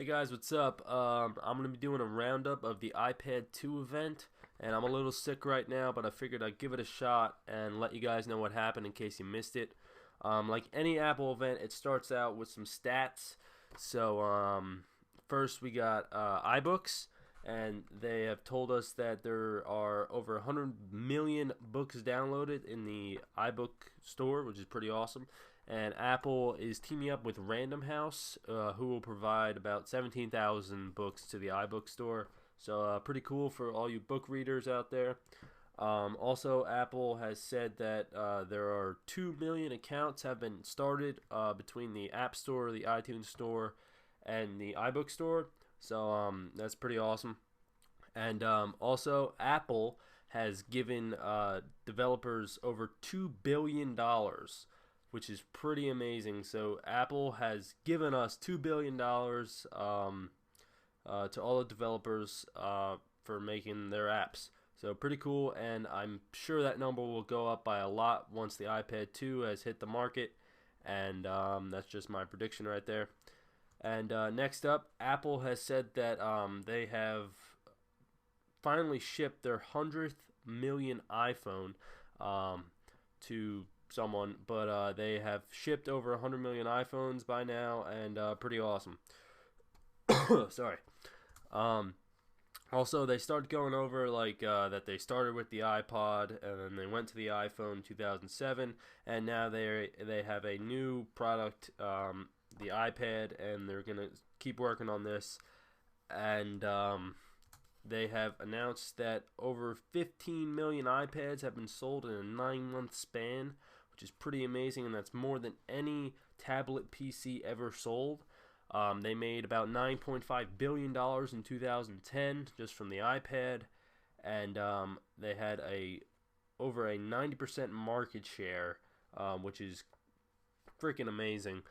Hey guys, what's up? I'm going to be doing a roundup of the iPad 2 event, and I'm a little sick right now, but I figured I'd give it a shot and let you guys know what happened in case you missed it. Like any Apple event, it starts out with some stats. So first we got iBooks, and they have told us that there are over 100 million books downloaded in the iBook store, which is pretty awesome. And Apple is teaming up with Random House, who will provide about 17,000 books to the iBook store. So pretty cool for all you book readers out there. Also, Apple has said that there are 2 million accounts have been started between the App Store, the iTunes Store, and the iBook Store. So that's pretty awesome. And also, Apple has given developers over $2 billion, which is pretty amazing. So Apple has given us $2 billion to all the developers for making their apps. So pretty cool, and I'm sure that number will go up by a lot once the iPad 2 has hit the market, and that's just my prediction right there. And next up, Apple has said that they have finally shipped their 100th million iPhone to someone, but they have shipped over 100 million iPhones by now, and pretty awesome. Sorry. Also, they started going over that they started with the iPod, and then they went to the iPhone in 2007, and now they have a new product, the iPad, and they're gonna keep working on this. And they have announced that over 15 million iPads have been sold in a 9-month span, which is pretty amazing, and that's more than any tablet PC ever sold. They made about $9.5 billion in 2010 just from the iPad, and they had over a 90% market share, which is freaking amazing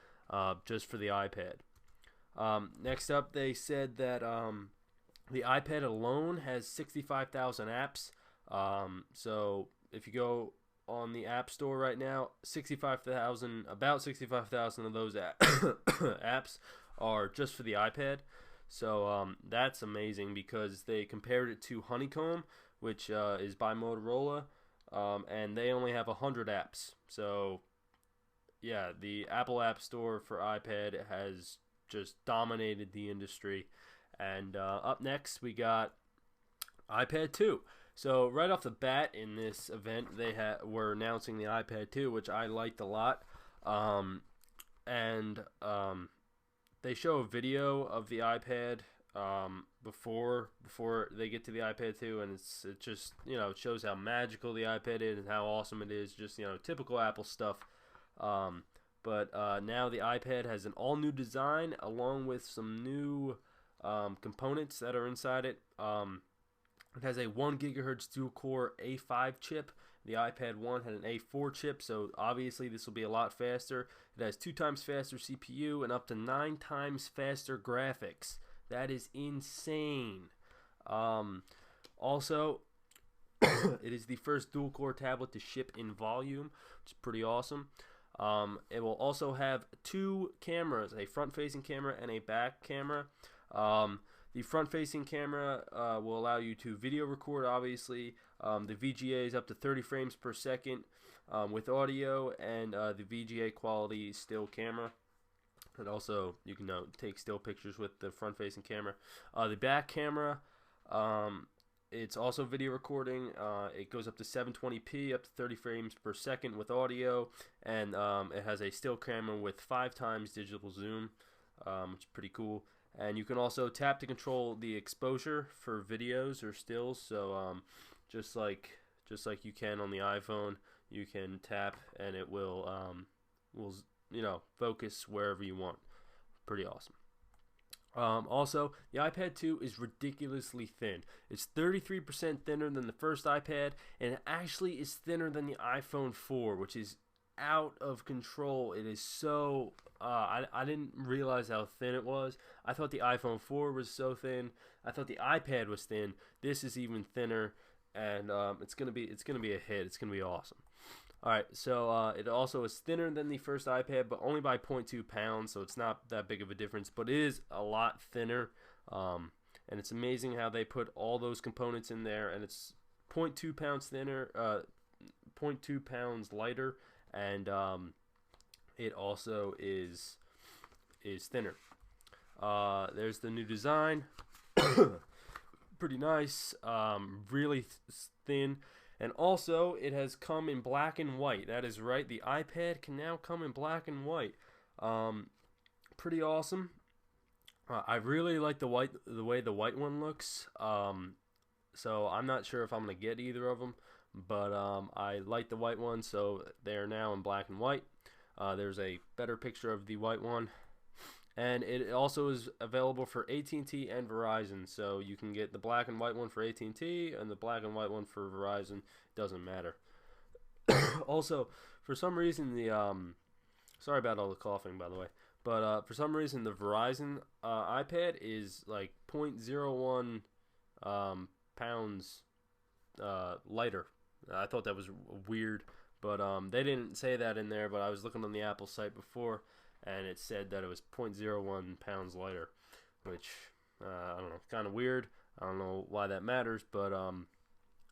just for the iPad. Next up, they said that the iPad alone has 65,000 apps. So if you go on the App Store right now, about 65,000 of those apps are just for the iPad. So that's amazing because they compared it to Honeycomb, which is by Motorola, and they only have 100 apps. So yeah, the Apple App Store for iPad has just dominated the industry. And up next, we got iPad 2. So right off the bat in this event, they were announcing the iPad 2, which I liked a lot. They show a video of the iPad before they get to the iPad 2, and it just it shows how magical the iPad is and how awesome it is. Just typical Apple stuff. But now the iPad has an all new design along with some new components that are inside it. It has a 1 gigahertz dual-core A5 chip. The iPad 1 had an A4 chip, so obviously this will be a lot faster. It has 2 times faster CPU and up to 9 times faster graphics. That is insane. Also, it is the first dual-core tablet to ship in volume, which is pretty awesome. It will also have 2 cameras, a front-facing camera and a back camera. The front-facing camera will allow you to video record, obviously. The VGA is up to 30 frames per second with audio, and the VGA quality still camera. And also, you can take still pictures with the front-facing camera. The back camera, it's also video recording. It goes up to 720p, up to 30 frames per second with audio, and it has a still camera with 5 times digital zoom, which is pretty cool. And you can also tap to control the exposure for videos or stills. So just like you can on the iPhone, you can tap and it will focus wherever you want. Pretty awesome. Also, the iPad 2 is ridiculously thin. It's 33% thinner than the first iPad, and it actually is thinner than the iPhone 4, which is out of control. It is so I didn't realize how thin it was. I thought the iPhone 4 was so thin. I thought the iPad was thin. This is even thinner, and it's gonna be a hit. It's gonna be awesome. All right, so it also is thinner than the first iPad, but only by 0.2 pounds, so it's not that big of a difference, but it is a lot thinner. And it's amazing how they put all those components in there, and it's 0.2 pounds thinner, 0.2 pounds lighter, and it also is thinner. There's the new design, pretty nice, really thin. And also, it has come in black and white. That is right. The iPad can now come in black and white. Pretty awesome. I really like the way the white one looks. So I'm not sure if I'm gonna get either of them, but I like the white one. So they are now in black and white. There's a better picture of the white one. And it also is available for AT&T and Verizon, so you can get the black and white one for AT&T and the black and white one for Verizon. Doesn't matter. Also, for some reason, the sorry about all the coughing, by the way, but for some reason the Verizon iPad is like 0.01 pounds lighter. I thought that was weird, but they didn't say that in there. But I was looking on the Apple site before, and it said that it was 0.01 pounds lighter, which I don't know, kind of weird. I don't know why that matters, but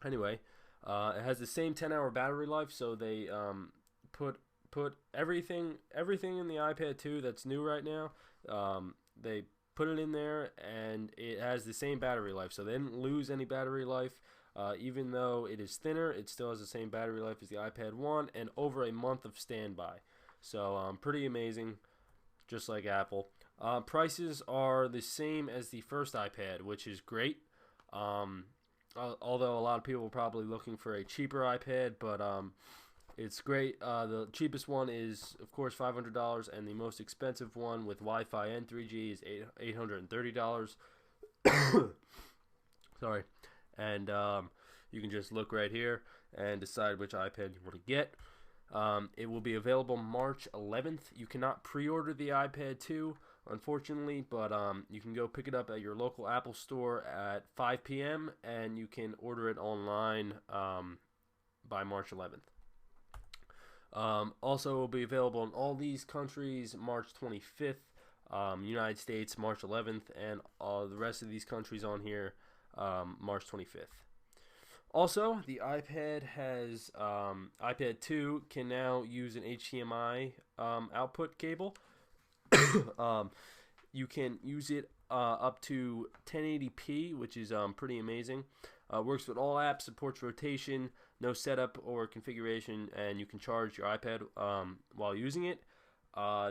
anyway, it has the same 10-hour battery life, so they put everything in the iPad 2 that's new right now. They put it in there, and it has the same battery life, so they didn't lose any battery life. Even though it is thinner, it still has the same battery life as the iPad 1 and over a month of standby. So pretty amazing, just like Apple. Prices are the same as the first iPad, which is great. Although a lot of people are probably looking for a cheaper iPad, but it's great. The cheapest one is, of course, $500, and the most expensive one with Wi-Fi and 3G is $830. Sorry. And you can just look right here and decide which iPad you want to get. It will be available March 11th. You cannot pre-order the iPad 2, unfortunately, but you can go pick it up at your local Apple store at 5 p.m. and you can order it online by March 11th. Also, it will be available in all these countries March 25th, United States March 11th, and the rest of these countries on here March 25th. Also, the iPad has iPad 2 can now use an HDMI output cable. You can use it up to 1080p, which is pretty amazing. Works with all apps, supports rotation, no setup or configuration, and you can charge your iPad while using it.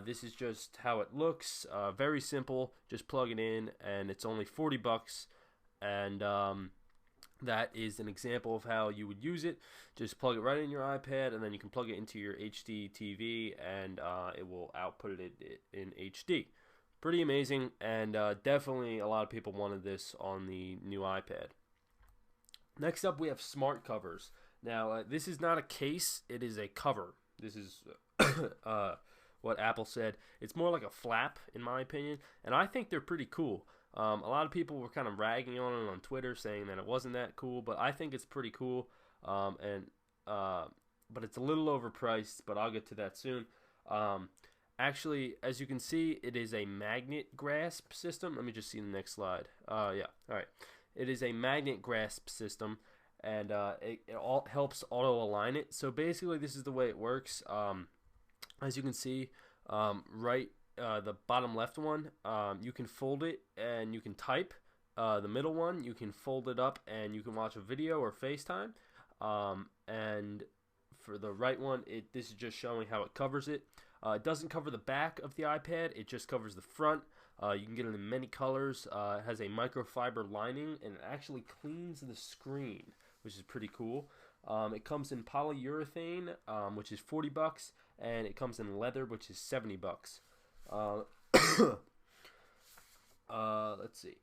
This is just how it looks. Very simple. Just plug it in, and it's only $40. And that is an example of how you would use it. Just plug it right in your iPad, and then you can plug it into your HD TV, and it will output it in HD. Pretty amazing, and definitely a lot of people wanted this on the new iPad. Next up, we have smart covers. Now, this is not a case, it is a cover. This is what Apple said. It's more like a flap, in my opinion, and I think they're pretty cool. A lot of people were kind of ragging on it on Twitter, saying that it wasn't that cool, but I think it's pretty cool. But it's a little overpriced, but I'll get to that soon. Actually, as you can see, it is a magnet grasp system. Let me just see the next slide. Yeah, all right. It is a magnet grasp system, and it all helps auto-align it. So basically, this is the way it works. As you can see, the bottom left one, you can fold it and you can type. The middle one, you can fold it up and you can watch a video or FaceTime. And for the right one, this is just showing how it covers it. It doesn't cover the back of the iPad, it just covers the front. You can get it in many colors. It has a microfiber lining, and it actually cleans the screen, which is pretty cool. It comes in polyurethane, which is $40, and it comes in leather, which is $70. Let's see.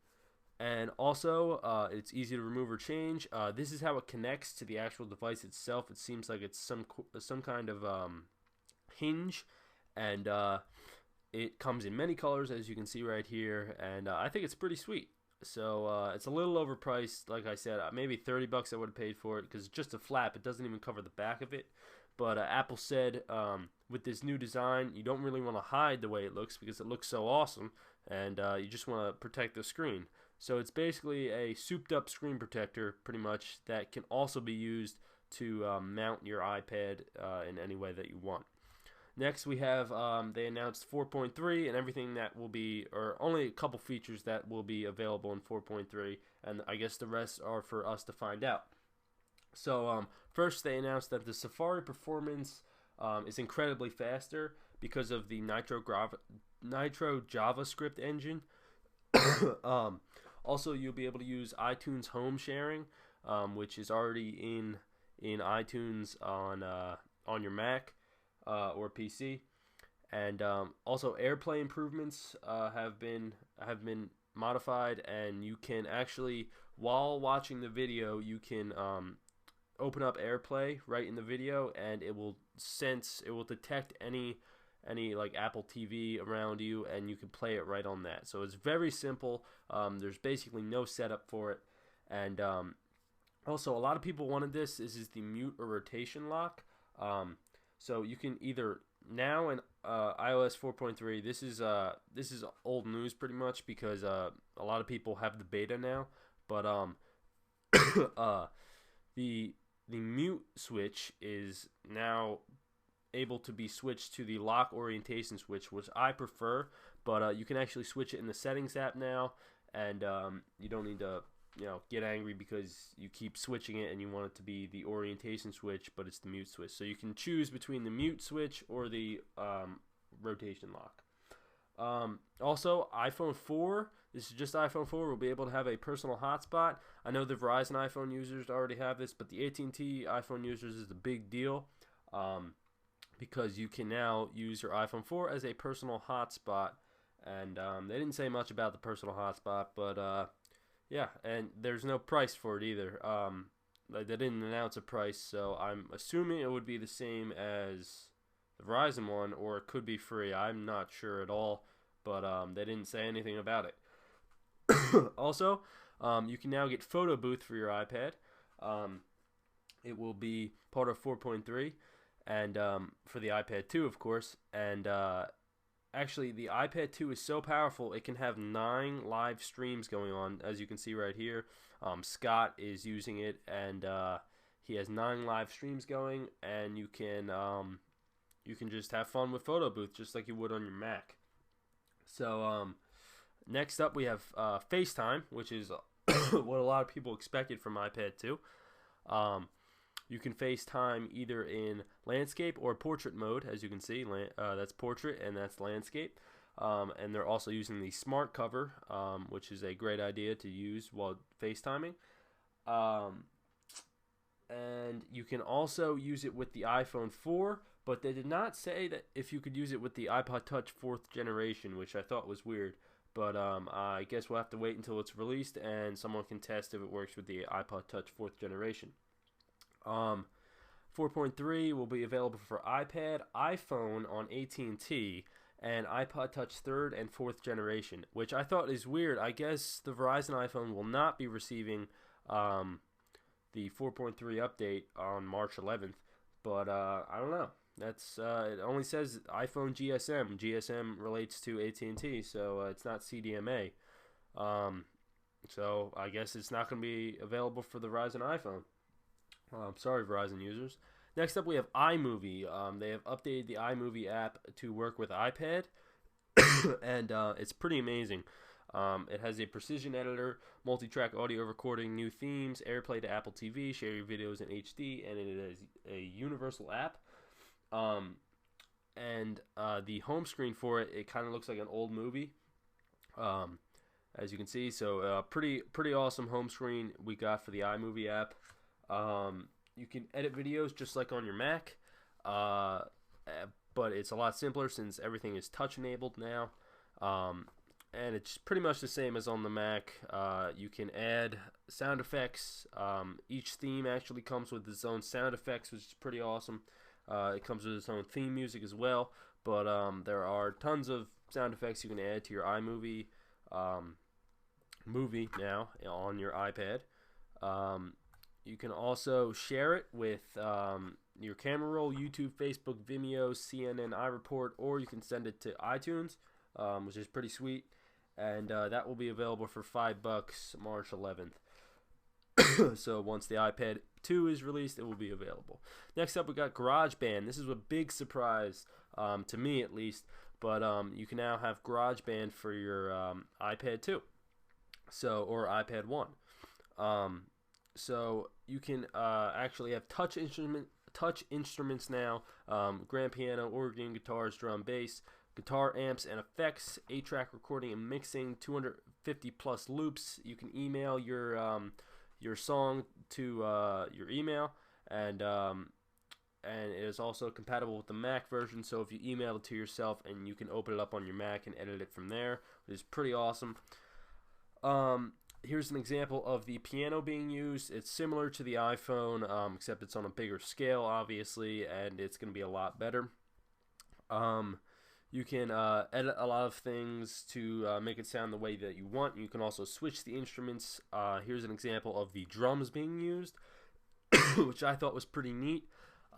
And also, it's easy to remove or change. This is how it connects to the actual device itself. It seems like it's some kind of hinge, and it comes in many colors, as you can see right here, and I think it's pretty sweet. So it's a little overpriced, like I said. Maybe $30 I would have paid for it, because it's just a flap. It doesn't even cover the back of it. But Apple said with this new design, you don't really want to hide the way it looks because it looks so awesome, and you just want to protect the screen. So it's basically a souped-up screen protector, pretty much, that can also be used to mount your iPad in any way that you want. Next, we have they announced 4.3 and everything that will be, or only a couple features that will be available in 4.3, and I guess the rest are for us to find out. So first, they announced that the Safari performance is incredibly faster because of the Nitro JavaScript engine. Also, you'll be able to use iTunes home sharing, which is already in iTunes on your Mac or PC, and also AirPlay improvements have been modified, and you can actually, while watching the video, you can open up AirPlay right in the video, and it will detect any like Apple TV around you, and you can play it right on that. So it's very simple. There's basically no setup for it, and also a lot of people wanted this. This is the mute or rotation lock. So you can either now in iOS 4.3. This is old news pretty much because a lot of people have the beta now, but the mute switch is now able to be switched to the lock orientation switch, which I prefer, but you can actually switch it in the settings app now, and you don't need to get angry because you keep switching it and you want it to be the orientation switch, but it's the mute switch. So you can choose between the mute switch or the rotation lock. Also, iPhone 4, this is just iPhone 4, will be able to have a personal hotspot. I know the Verizon iPhone users already have this, but the AT&T iPhone users is a big deal because you can now use your iPhone 4 as a personal hotspot, and they didn't say much about the personal hotspot, but yeah, and there's no price for it either. They didn't announce a price, so I'm assuming it would be the same as the Verizon one, or it could be free. I'm not sure at all, but they didn't say anything about it. Also, you can now get Photo Booth for your iPad. It will be part of 4.3, and for the iPad 2, of course. And actually, the iPad 2 is so powerful, it can have 9 live streams going on, as you can see right here. Scott is using it, and he has 9 live streams going, and you can just have fun with Photo Booth, just like you would on your Mac. So next up, we have FaceTime, which is what a lot of people expected from iPad 2. You can FaceTime either in landscape or portrait mode, as you can see. That's portrait and that's landscape. And they're also using the smart cover, which is a great idea to use while FaceTiming. And you can also use it with the iPhone 4, but they did not say that if you could use it with the iPod Touch 4th generation, which I thought was weird. But I guess we'll have to wait until it's released and someone can test if it works with the iPod Touch 4th generation. 4.3 will be available for iPad, iPhone on AT&T, and iPod Touch 3rd and 4th generation, which I thought is weird. I guess the Verizon iPhone will not be receiving the 4.3 update on March 11th, but I don't know. That's it only says iPhone GSM. GSM relates to AT&T, so it's not CDMA. So I guess it's not going to be available for the Verizon iPhone. Sorry, Verizon users. Next up, we have iMovie. They have updated the iMovie app to work with iPad, and it's pretty amazing. It has a precision editor, multi-track audio recording, new themes, AirPlay to Apple TV, share your videos in HD, and it is a universal app. And the home screen for it, it kind of looks like an old movie, as you can see. So pretty awesome home screen we got for the iMovie app. You can edit videos just like on your Mac, but it's a lot simpler since everything is touch enabled now. And it's pretty much the same as on the Mac. You can add sound effects. Each theme actually comes with its own sound effects, which is pretty awesome. It comes with its own theme music as well, but there are tons of sound effects you can add to your iMovie movie now on your iPad. You can also share it with your camera roll, YouTube, Facebook, Vimeo, CNN, iReport, or you can send it to iTunes, which is pretty sweet. And that will be available for $5 March 11th. So once the iPad 2 is released, it will be available. Next up, we got GarageBand. This is a big surprise to me, at least. But you can now have GarageBand for your iPad 2, or iPad 1. So you can actually have touch instruments now: grand piano, organ, guitars, drum, bass, guitar amps and effects, 8-track recording and mixing, 250 plus loops. You can email your song to your email, and it is also compatible with the Mac version. So if you email it to yourself, and you can open it up on your Mac and edit it from there, which is pretty awesome. Here's an example of the piano being used. It's similar to the iPhone, except it's on a bigger scale, obviously, and it's going to be a lot better. You can edit a lot of things to make it sound the way that you want. You can also switch the instruments. Here's an example of the drums being used, which I thought was pretty neat.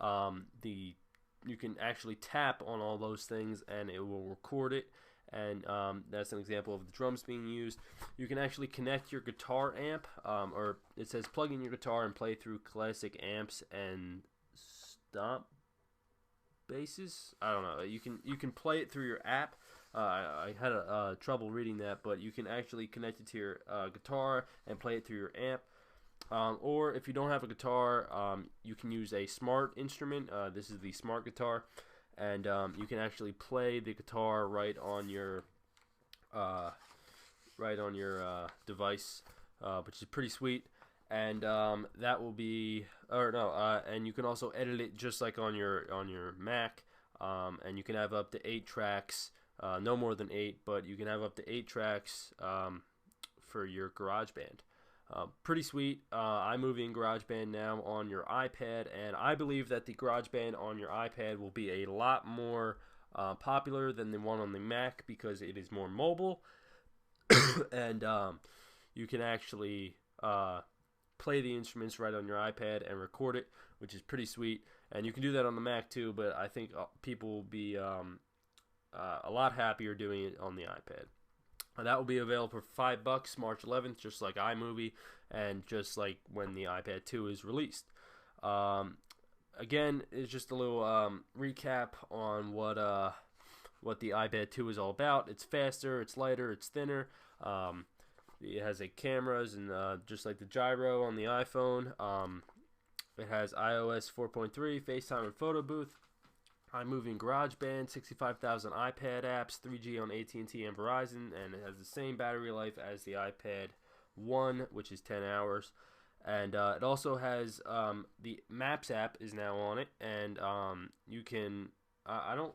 You can actually tap on all those things, and it will record it. And that's an example of the drums being used. You can actually connect your guitar amp, or it says plug in your guitar and play through classic amps and stomp basses. I don't know. You can play it through your app. I had trouble reading that, but you can actually connect it to your guitar and play it through your amp. Or if you don't have a guitar, you can use a smart instrument. This is the smart guitar. And you can actually play the guitar right on your device, which is pretty sweet. And that will be, and you can also edit it just like on your Mac. And you can have up to 8 tracks, no more than 8, but you can have up to 8 tracks for your GarageBand. Pretty sweet. iMovie and GarageBand now on your iPad, and I believe that the GarageBand on your iPad will be a lot more popular than the one on the Mac, because it is more mobile, and you can actually play the instruments right on your iPad and record it, which is pretty sweet. And you can do that on the Mac too, but I think people will be a lot happier doing it on the iPad. That will be available for $5 March 11th, just like iMovie, and just like when the iPad 2 is released. Again, it's just a little recap on what the iPad 2 is all about. It's faster, it's lighter, it's thinner. It has cameras, and just like the gyro on the iPhone, it has iOS 4.3, FaceTime and photo booth, iMovie and GarageBand, 65,000 iPad apps, 3G on AT&T and Verizon, and it has the same battery life as the iPad 1, which is 10 hours. And it also has the Maps app is now on it, and you can, I don't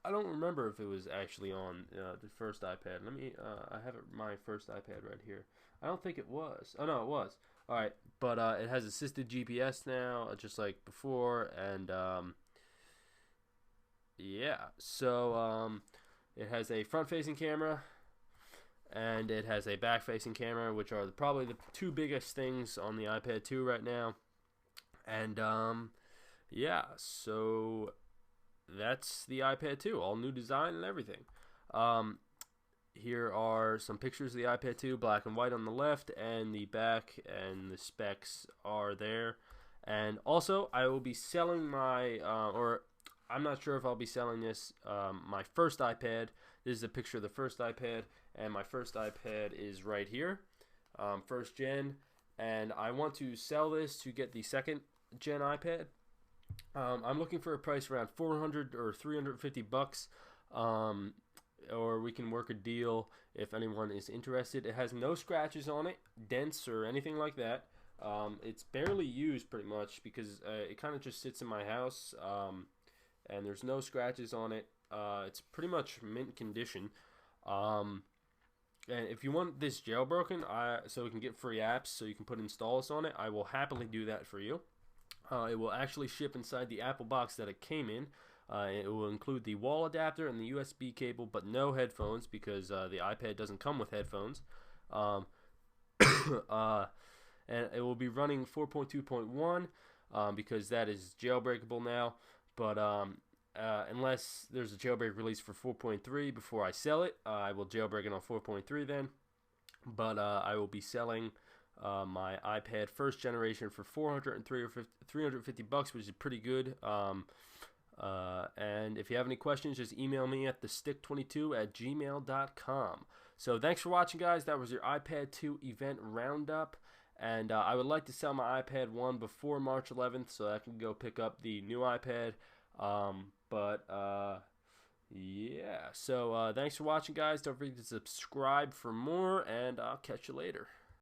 remember if it was actually on the first iPad. I have my first iPad right here. I don't think it was. Oh no, it was. All right, but it has assisted GPS now, just like before, and yeah, so it has a front-facing camera, and it has a back-facing camera, which are probably the two biggest things on the iPad 2 right now. And yeah, so that's the iPad 2, all new design and everything. Here are some pictures of the iPad 2, black and white on the left, and the back and the specs are there. And also, I will be selling my, I'm not sure if I'll be selling this, my first iPad. This is a picture of the first iPad, and my first iPad is right here, first gen, and I want to sell this to get the second gen iPad. I'm looking for a price around $400 or $350, or we can work a deal if anyone is interested. It has no scratches on it, dents, or anything like that. It's barely used pretty much because it kind of just sits in my house. And there's no scratches on it. It's pretty much mint condition. And if you want this jailbroken, so we can get free apps, so you can put installs on it, I will happily do that for you. It will actually ship inside the Apple box that it came in. It will include the wall adapter and the USB cable, but no headphones, because the iPad doesn't come with headphones. and it will be running 4.2.1 because that is jailbreakable now. But unless there's a jailbreak release for 4.3 before I sell it, I will jailbreak it on 4.3 then. But I will be selling my iPad first generation for $350, which is pretty good. And if you have any questions, just email me at thestick22@gmail.com. So thanks for watching, guys. That was your iPad 2 event roundup. And I would like to sell my iPad 1 before March 11th so I can go pick up the new iPad. Yeah. So thanks for watching, guys. Don't forget to subscribe for more, and I'll catch you later.